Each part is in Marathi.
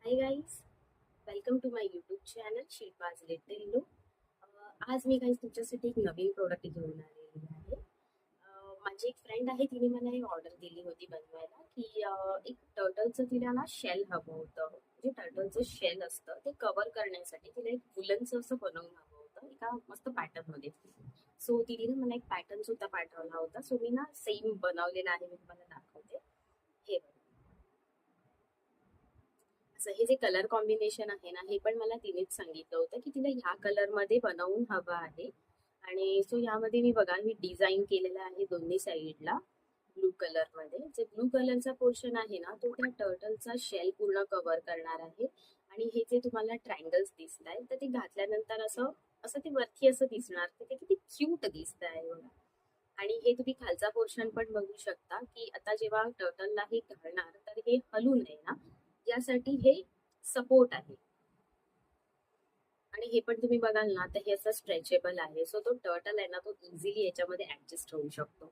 High guys, welcome to my YouTube channel Shilpa's little look. आज मी गाईज तुमच्यासाठी एक नवीन प्रोडक्ट घेऊन आलेली आहे. माझी एक फ्रेंड आहे, तिने मला एक ऑर्डर दिली होती बनवायला की एक टर्टलचं तिला ना शेल हवं होतं. म्हणजे टर्टलचं शेल असतं ते कव्हर करण्यासाठी तिला एक वुलनचं असं बनवून हवं होतं एका मस्त पॅटर्नमध्ये. सो तिने ना मला एक पॅटर्न सुद्धा पाठवला होता. सो मी ना सेम बनवलेला आहे, मी तुम्हाला दाखवते. हे बघा. असं हे जे कलर कॉम्बिनेशन आहे ना, हे पण मला तिनेच सांगितलं होतं की तिला ह्या कलर मध्ये बनवून हवं आहे. आणि सो यामध्ये मी बघा, मी डिझाईन केलेलं आहे दोन्ही साईडला ब्लू कलर मध्ये. जे ब्लू कलरचा पोर्शन आहे ना, तो त्या टर्टलचा शेल पूर्ण कव्हर करणार आहे. आणि हे जे तुम्हाला ट्रायंगल्स दिसत आहेत, तर ते घातल्यानंतर असं असं ते वरती असं दिसणार, तर ते किती क्यूट दिसत आहे बघा. आणि हे तुम्ही खालचा पोर्शन पण बघू शकता की आता जेव्हा टर्टलला हे घालणार तर हे हलू नये ना, यासाठी हे सपोर्ट आहे. आणि हे पण तुम्ही बघाल ना, तर हे असं स्ट्रेचेबल आहे. सो तो टर्टल आहे ना, तो इझिली याच्यामध्ये ऍडजस्ट होऊ शकतो.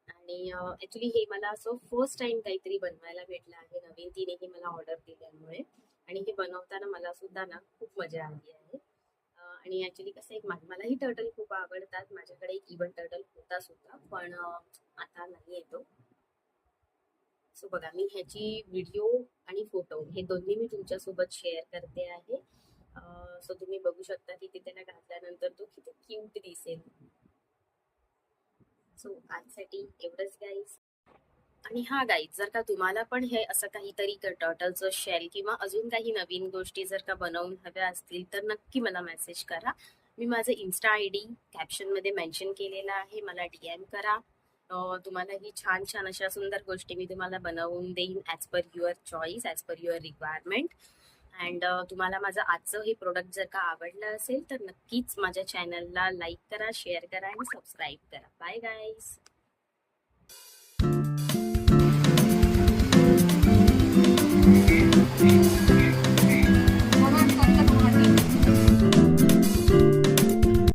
आणि ऍक्च्युली हे मला असं फर्स्ट टाइम काहीतरी बनवायला भेटलं आहे नवीन, तिने मला ऑर्डर दिल्यामुळे. आणि हे बनवताना मला सुद्धा ना खूप मजा आली आहे. आणि ऍक्च्युली कसं एक मलाही टर्टल खूप आवडतात. माझ्याकडे एक इव्हन टर्टल होता सुद्धा, पण आता नाही येतो. सो बघा, मी ह्याची व्हिडिओ आणि फोटो हे दोन्ही मी तुमच्यासोबत शेअर करते आहे. सो तुम्ही बघू शकता की ते त्याला घातल्यानंतर तो किती क्यूट दिसेल. सो आजसाठी एवढंच गाईज. आणि हा गाईज, जर का तुम्हाला पण हे असं काहीतरी टर्टलचं शेल किंवा अजून काही नवीन गोष्टी जर का बनवून हव्या असतील तर नक्की मला मेसेज करा. मी माझं इन्स्टा ID कॅप्शनमध्ये मेन्शन केलेला आहे, मला DM करा. तुम्हाला ही छान छान अशा सुंदर गोष्टी मी तुम्हाला बनवून देईन as per your choice, as per your requirement. And तुम्हाला माझं आजचं हे प्रोडक्ट जर का आवडलं असेल तर नक्कीच माझ्या चॅनलला लाईक करा, शेअर करा आणि सबस्क्राईब करा. Bye guys.